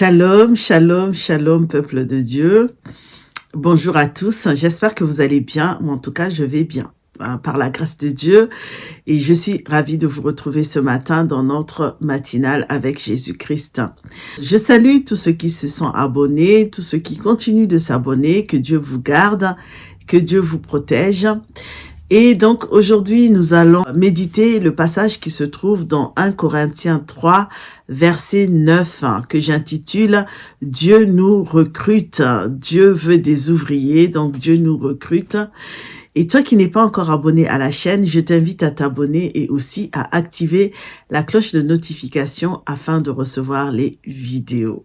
Shalom, shalom, shalom, peuple de Dieu. Bonjour à tous, j'espère que vous allez bien, ou en tout cas je vais bien, par la grâce de Dieu. Et je suis ravie de vous retrouver ce matin dans notre matinale avec Jésus-Christ. Je salue tous ceux qui se sont abonnés, tous ceux qui continuent de s'abonner, que Dieu vous garde, que Dieu vous protège. Et donc aujourd'hui, nous allons méditer le passage qui se trouve dans 1 Corinthiens 3, verset 9, que j'intitule « Dieu nous recrute ». Dieu veut des ouvriers, donc Dieu nous recrute. Et toi qui n'es pas encore abonné à la chaîne, je t'invite à t'abonner et aussi à activer la cloche de notification afin de recevoir les vidéos.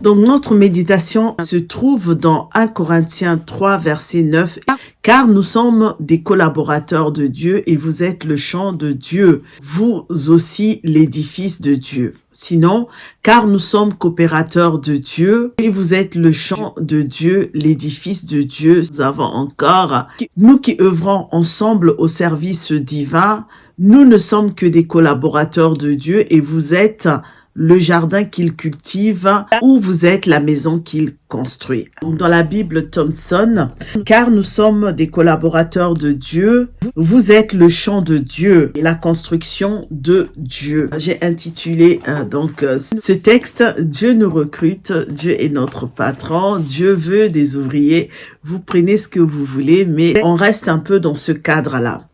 Donc notre méditation se trouve dans 1 Corinthiens 3, verset 9. « Car nous sommes des collaborateurs de Dieu et vous êtes le champ de Dieu, vous aussi l'édifice de Dieu. Sinon, car nous sommes coopérateurs de Dieu et vous êtes le champ de Dieu, l'édifice de Dieu. » Nous avons encore, nous qui œuvrons ensemble au service divin, nous ne sommes que des collaborateurs de Dieu et vous êtes le jardin qu'il cultive, ou vous êtes la maison qu'il construit. Dans la Bible Thomson, car nous sommes des collaborateurs de Dieu, vous êtes le champ de Dieu et la construction de Dieu. J'ai intitulé ce texte « Dieu nous recrute, Dieu est notre patron, Dieu veut des ouvriers, vous prenez ce que vous voulez, mais on reste un peu dans ce cadre-là. »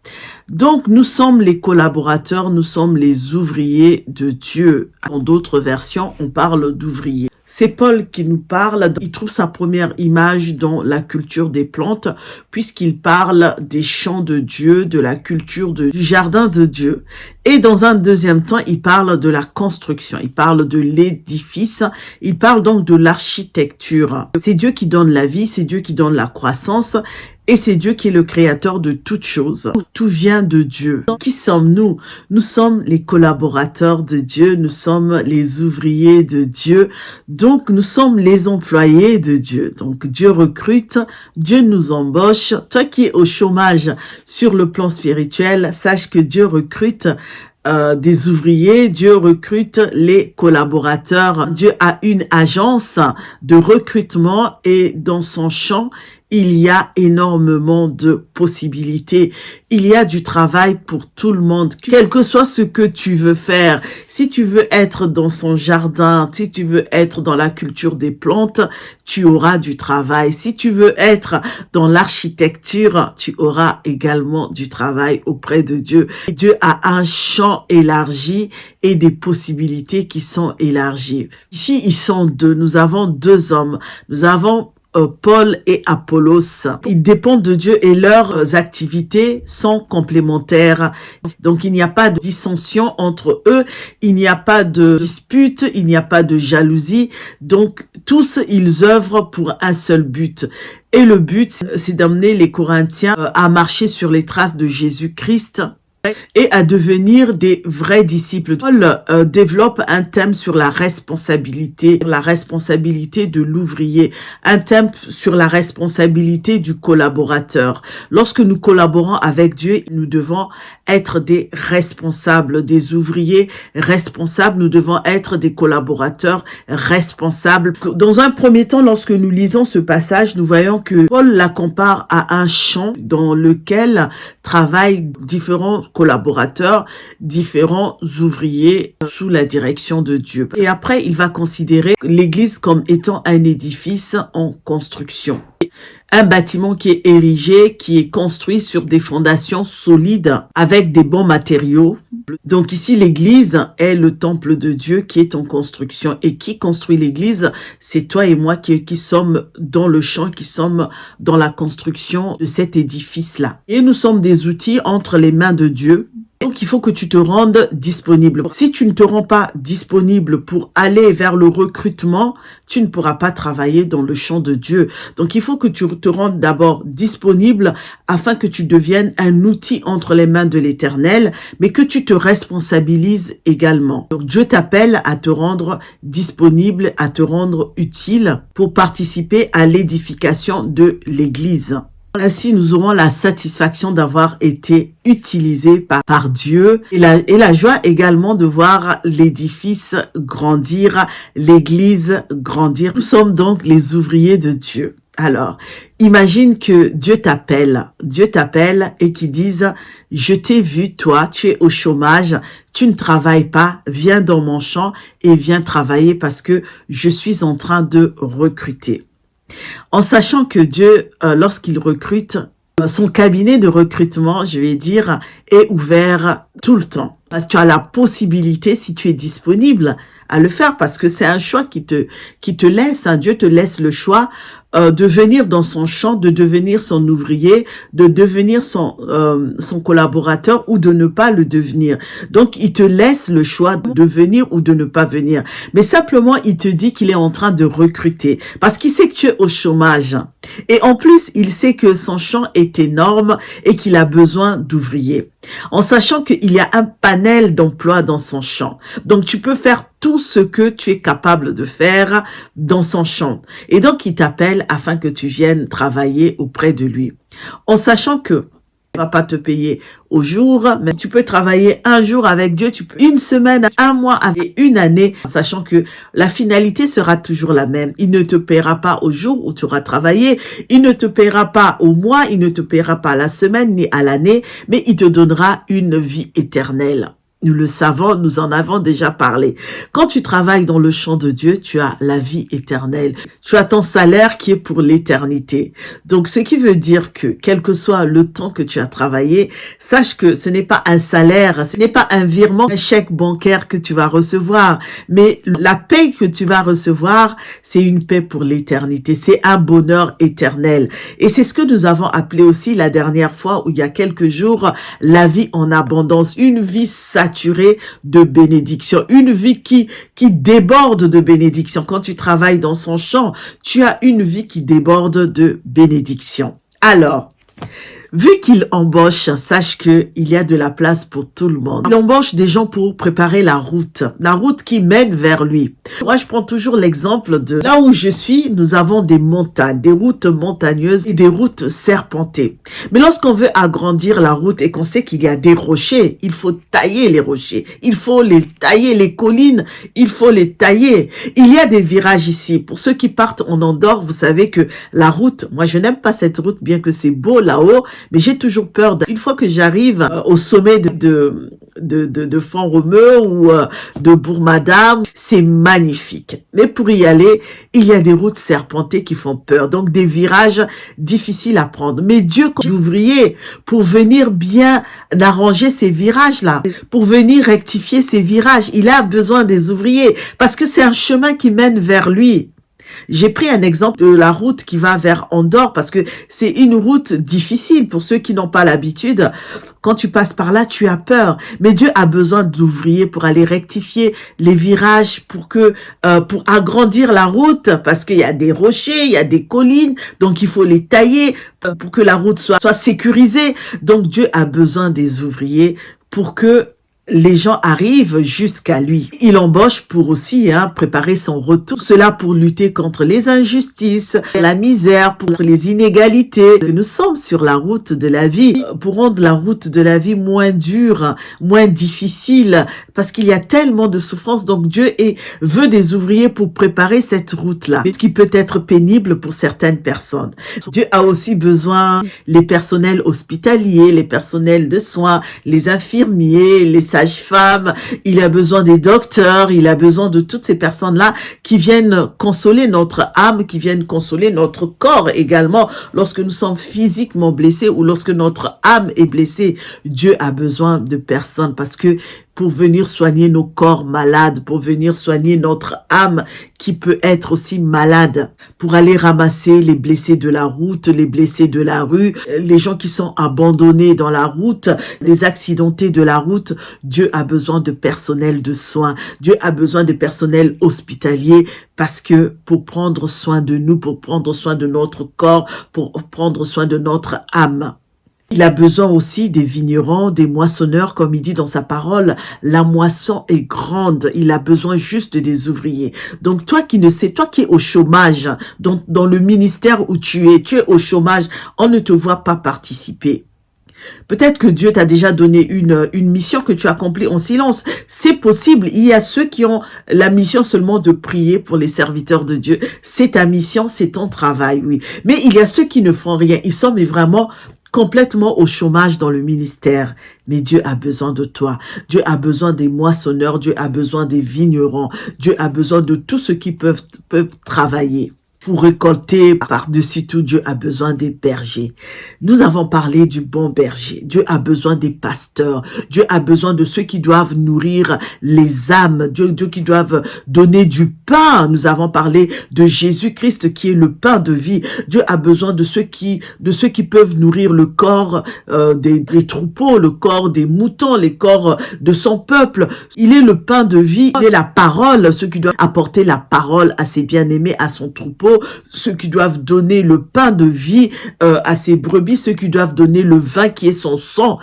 Donc, nous sommes les collaborateurs, nous sommes les ouvriers de Dieu. Dans d'autres versions, on parle d'ouvriers. C'est Paul qui nous parle, il trouve sa première image dans la culture des plantes, puisqu'il parle des champs de Dieu, de la culture du jardin de Dieu. Et dans un deuxième temps, il parle de la construction, il parle de l'édifice, il parle donc de l'architecture. C'est Dieu qui donne la vie, c'est Dieu qui donne la croissance, et c'est Dieu qui est le créateur de toutes choses. Tout vient de Dieu. Qui sommes-nous? Nous sommes les collaborateurs de Dieu, nous sommes les ouvriers de Dieu, donc nous sommes les employés de Dieu. Donc Dieu recrute, Dieu nous embauche. Toi qui es au chômage sur le plan spirituel, sache que Dieu recrute des ouvriers, Dieu recrute les collaborateurs. Dieu a une agence de recrutement et dans son champ, il y a énormément de possibilités. Il y a du travail pour tout le monde, quel que soit ce que tu veux faire. Si tu veux être dans son jardin, si tu veux être dans la culture des plantes, tu auras du travail. Si tu veux être dans l'architecture, tu auras également du travail auprès de Dieu. Dieu a un champ élargi et des possibilités qui sont élargies. Ici, ils sont deux. Nous avons deux hommes. Nous avons Paul et Apollos. Ils dépendent de Dieu et leurs activités sont complémentaires. Donc, il n'y a pas de dissension entre eux, il n'y a pas de dispute, il n'y a pas de jalousie. Donc, tous, ils œuvrent pour un seul but. Et le but, c'est d'amener les Corinthiens à marcher sur les traces de Jésus-Christ et à devenir des vrais disciples. Paul développe un thème sur la responsabilité de l'ouvrier, un thème sur la responsabilité du collaborateur. Lorsque nous collaborons avec Dieu, nous devons être des responsables, des ouvriers responsables, nous devons être des collaborateurs responsables. Dans un premier temps, lorsque nous lisons ce passage, nous voyons que Paul la compare à un champ dans lequel travaillent différents collaborateurs, différents ouvriers sous la direction de Dieu. Et après, il va considérer l'Église comme étant un édifice en construction. Un bâtiment qui est érigé, qui est construit sur des fondations solides avec des bons matériaux. Donc ici, l'Église est le temple de Dieu qui est en construction. Et qui construit l'Église? C'est toi et moi qui sommes dans le champ, qui sommes dans la construction de cet édifice-là. Et nous sommes des outils entre les mains de Dieu. Donc, il faut que tu te rendes disponible. Si tu ne te rends pas disponible pour aller vers le recrutement, tu ne pourras pas travailler dans le champ de Dieu. Donc, il faut que tu te rendes d'abord disponible afin que tu deviennes un outil entre les mains de l'Éternel, mais que tu te responsabilises également. Donc, Dieu t'appelle à te rendre disponible, à te rendre utile pour participer à l'édification de l'Église. Ainsi, nous aurons la satisfaction d'avoir été utilisés par Dieu et la joie également de voir l'édifice grandir, l'Église grandir. Nous sommes donc les ouvriers de Dieu. Alors, imagine que Dieu t'appelle et qu'il dise « Je t'ai vu, toi, tu es au chômage, tu ne travailles pas, viens dans mon champ et viens travailler parce que je suis en train de recruter. » En sachant que Dieu, lorsqu'il recrute, son cabinet de recrutement, je vais dire, est ouvert tout le temps. Parce que tu as la possibilité, si tu es disponible, à le faire parce que c'est un choix qui te laisse, hein. Dieu te laisse le choix de venir dans son champ, de devenir son ouvrier, de devenir son collaborateur ou de ne pas le devenir. Donc, il te laisse le choix de venir ou de ne pas venir. Mais simplement, il te dit qu'il est en train de recruter parce qu'il sait que tu es au chômage. Et en plus, il sait que son champ est énorme et qu'il a besoin d'ouvriers. En sachant qu'il y a un panel d'emplois dans son champ. Donc, tu peux faire tout ce que tu es capable de faire dans son champ. Et donc, il t'appelle afin que tu viennes travailler auprès de lui. En sachant que il ne va pas te payer au jour, mais tu peux travailler un jour avec Dieu, tu peux une semaine, un mois, avec une année, sachant que la finalité sera toujours la même. Il ne te paiera pas au jour où tu auras travaillé, il ne te paiera pas au mois, il ne te paiera pas à la semaine ni à l'année, mais il te donnera une vie éternelle. Nous le savons, nous en avons déjà parlé. Quand tu travailles dans le champ de Dieu, tu as la vie éternelle. Tu as ton salaire qui est pour l'éternité. Donc, ce qui veut dire que, quel que soit le temps que tu as travaillé, sache que ce n'est pas un salaire, ce n'est pas un virement, un chèque bancaire que tu vas recevoir, mais la paie que tu vas recevoir, c'est une paie pour l'éternité. C'est un bonheur éternel. Et c'est ce que nous avons appelé aussi la dernière fois, où il y a quelques jours, la vie en abondance, une vie saturée de bénédiction, une vie qui déborde de bénédiction. Quand tu travailles dans son champ, tu as une vie qui déborde de bénédiction. Alors, vu qu'il embauche, sache qu'il y a de la place pour tout le monde. Il embauche des gens pour préparer la route qui mène vers lui. Moi, je prends toujours l'exemple de là où je suis, nous avons des montagnes, des routes montagneuses et des routes serpentées. Mais lorsqu'on veut agrandir la route et qu'on sait qu'il y a des rochers, il faut tailler les rochers, il faut les tailler, les collines, il faut les tailler. Il y a des virages ici. Pour ceux qui partent en Andorre, vous savez que la route, moi je n'aime pas cette route, bien que c'est beau là-haut, mais j'ai toujours peur. Une fois que j'arrive au sommet de Font-Romeu ou de Bourg-Madame, c'est magnifique. Mais pour y aller, il y a des routes serpentées qui font peur, donc des virages difficiles à prendre. Mais Dieu, comme l'ouvrier, pour venir bien arranger ces virages-là, pour venir rectifier ces virages, il a besoin des ouvriers parce que c'est un chemin qui mène vers lui. J'ai pris un exemple de la route qui va vers Andorre parce que c'est une route difficile pour ceux qui n'ont pas l'habitude. Quand tu passes par là, tu as peur. Mais Dieu a besoin d'ouvriers pour aller rectifier les virages, pour agrandir la route parce qu'il y a des rochers, il y a des collines, donc il faut les tailler pour que la route soit sécurisée. Donc Dieu a besoin des ouvriers pour que les gens arrivent jusqu'à lui. Il embauche pour aussi préparer son retour. Cela pour lutter contre les injustices, la misère, pour les inégalités. Nous sommes sur la route de la vie pour rendre la route de la vie moins dure, moins difficile, parce qu'il y a tellement de souffrance. Donc Dieu veut des ouvriers pour préparer cette route-là, ce qui peut être pénible pour certaines personnes. Dieu a aussi besoin les personnels hospitaliers, les personnels de soins, les infirmiers, les sages-femmes, il a besoin des docteurs, il a besoin de toutes ces personnes-là qui viennent consoler notre âme, qui viennent consoler notre corps également lorsque nous sommes physiquement blessés ou lorsque notre âme est blessée. Dieu a besoin de personnes parce que pour venir soigner nos corps malades, pour venir soigner notre âme qui peut être aussi malade, pour aller ramasser les blessés de la route, les blessés de la rue, les gens qui sont abandonnés dans la route, les accidentés de la route. Dieu a besoin de personnel de soins. Dieu a besoin de personnel hospitalier parce que pour prendre soin de nous, pour prendre soin de notre corps, pour prendre soin de notre âme. Il a besoin aussi des vignerons, des moissonneurs, comme il dit dans sa parole. La moisson est grande. Il a besoin juste des ouvriers. Donc, toi qui ne sais, toi qui es au chômage, dans le ministère où tu es au chômage, on ne te voit pas participer. Peut-être que Dieu t'a déjà donné une mission que tu accomplis en silence. C'est possible. Il y a ceux qui ont la mission seulement de prier pour les serviteurs de Dieu. C'est ta mission, c'est ton travail, oui. Mais il y a ceux qui ne font rien. Ils sont mais vraiment complètement au chômage dans le ministère. Mais Dieu a besoin de toi. Dieu a besoin des moissonneurs. Dieu a besoin des vignerons. Dieu a besoin de tous ceux qui peuvent travailler. Pour récolter par-dessus tout, Dieu a besoin des bergers. Nous avons parlé du bon berger. Dieu a besoin des pasteurs. Dieu a besoin de ceux qui doivent nourrir les âmes. Dieu qui doivent donner du pain. Nous avons parlé de Jésus-Christ qui est le pain de vie. Dieu a besoin de ceux qui peuvent nourrir le corps des troupeaux, le corps des moutons, les corps de son peuple. Il est le pain de vie. Il est la parole. Ceux qui doivent apporter la parole à ses bien-aimés, à son troupeau. Ceux qui doivent donner le pain de vie à ses brebis, ceux qui doivent donner le vin qui est son sang,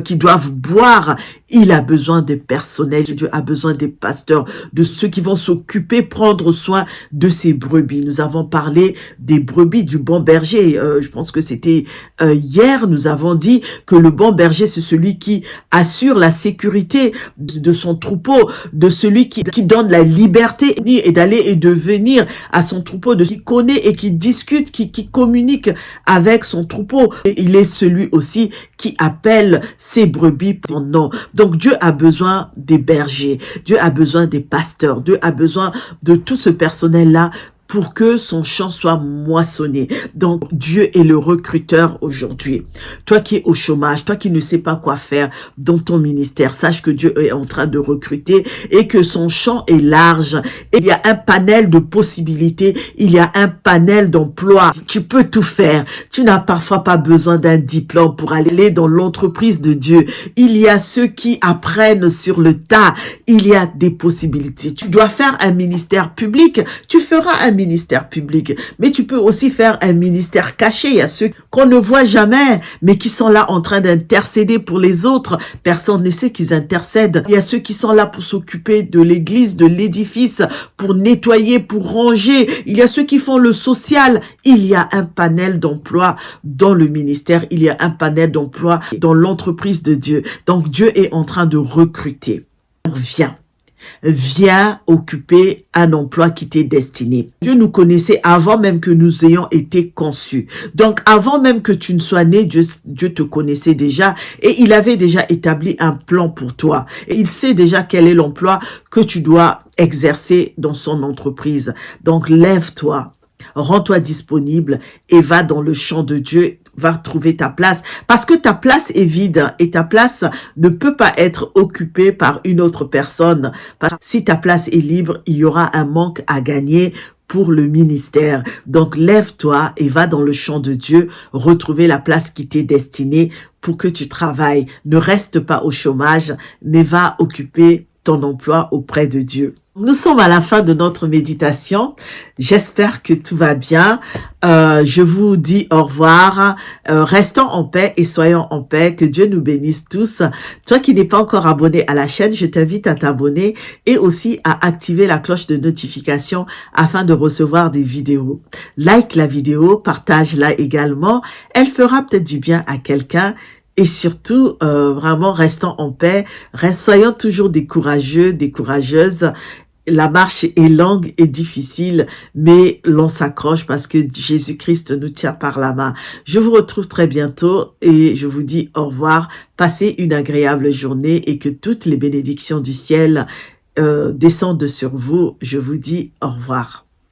qui doivent boire. Il a besoin des personnels, Dieu a besoin des pasteurs, de ceux qui vont s'occuper, prendre soin de ces brebis. Nous avons parlé des brebis, du bon berger. Je pense que c'était hier, nous avons dit que le bon berger, c'est celui qui assure la sécurité de son troupeau, de celui qui donne la liberté et d'aller et de venir à son troupeau, de qui connaît et qui discute, qui communique avec son troupeau. Et il est celui aussi qui appelle ses brebis par nom. Donc Dieu a besoin des bergers, Dieu a besoin des pasteurs, Dieu a besoin de tout ce personnel-là pour que son champ soit moissonné. Donc, Dieu est le recruteur aujourd'hui. Toi qui es au chômage, toi qui ne sais pas quoi faire dans ton ministère, sache que Dieu est en train de recruter et que son champ est large. Et il y a un panel de possibilités, il y a un panel d'emplois. Tu peux tout faire. Tu n'as parfois pas besoin d'un diplôme pour aller dans l'entreprise de Dieu. Il y a ceux qui apprennent sur le tas. Il y a des possibilités. Tu dois faire un ministère public. Tu feras un ministère public, mais tu peux aussi faire un ministère caché. Il y a ceux qu'on ne voit jamais, mais qui sont là en train d'intercéder pour les autres. Personne ne sait qu'ils intercèdent. Il y a ceux qui sont là pour s'occuper de l'église, de l'édifice, pour nettoyer, pour ranger. Il y a ceux qui font le social. Il y a un panel d'emplois dans le ministère. Il y a un panel d'emplois dans l'entreprise de Dieu. Donc Dieu est en train de recruter. Viens occuper un emploi qui t'est destiné. Dieu nous connaissait avant même que nous ayons été conçus. Donc, avant même que tu ne sois né, Dieu te connaissait déjà et il avait déjà établi un plan pour toi. Et il sait déjà quel est l'emploi que tu dois exercer dans son entreprise. Donc, lève-toi. Rends-toi disponible et va dans le champ de Dieu, va trouver ta place. Parce que ta place est vide et ta place ne peut pas être occupée par une autre personne. Si ta place est libre, il y aura un manque à gagner pour le ministère. Donc, lève-toi et va dans le champ de Dieu, retrouver la place qui t'est destinée pour que tu travailles. Ne reste pas au chômage, mais va occuper ton emploi auprès de Dieu. Nous sommes à la fin de notre méditation. J'espère que tout va bien. Je vous dis au revoir. Restons en paix et soyons en paix. Que Dieu nous bénisse tous. Toi qui n'es pas encore abonné à la chaîne, je t'invite à t'abonner et aussi à activer la cloche de notification afin de recevoir des vidéos. Like la vidéo, partage-la également. Elle fera peut-être du bien à quelqu'un. Et surtout, vraiment, restons en paix. Soyons toujours des courageux, des courageuses. La marche est longue et difficile, mais l'on s'accroche parce que Jésus-Christ nous tient par la main. Je vous retrouve très bientôt et je vous dis au revoir. Passez une agréable journée et que toutes les bénédictions du ciel descendent sur vous. Je vous dis au revoir.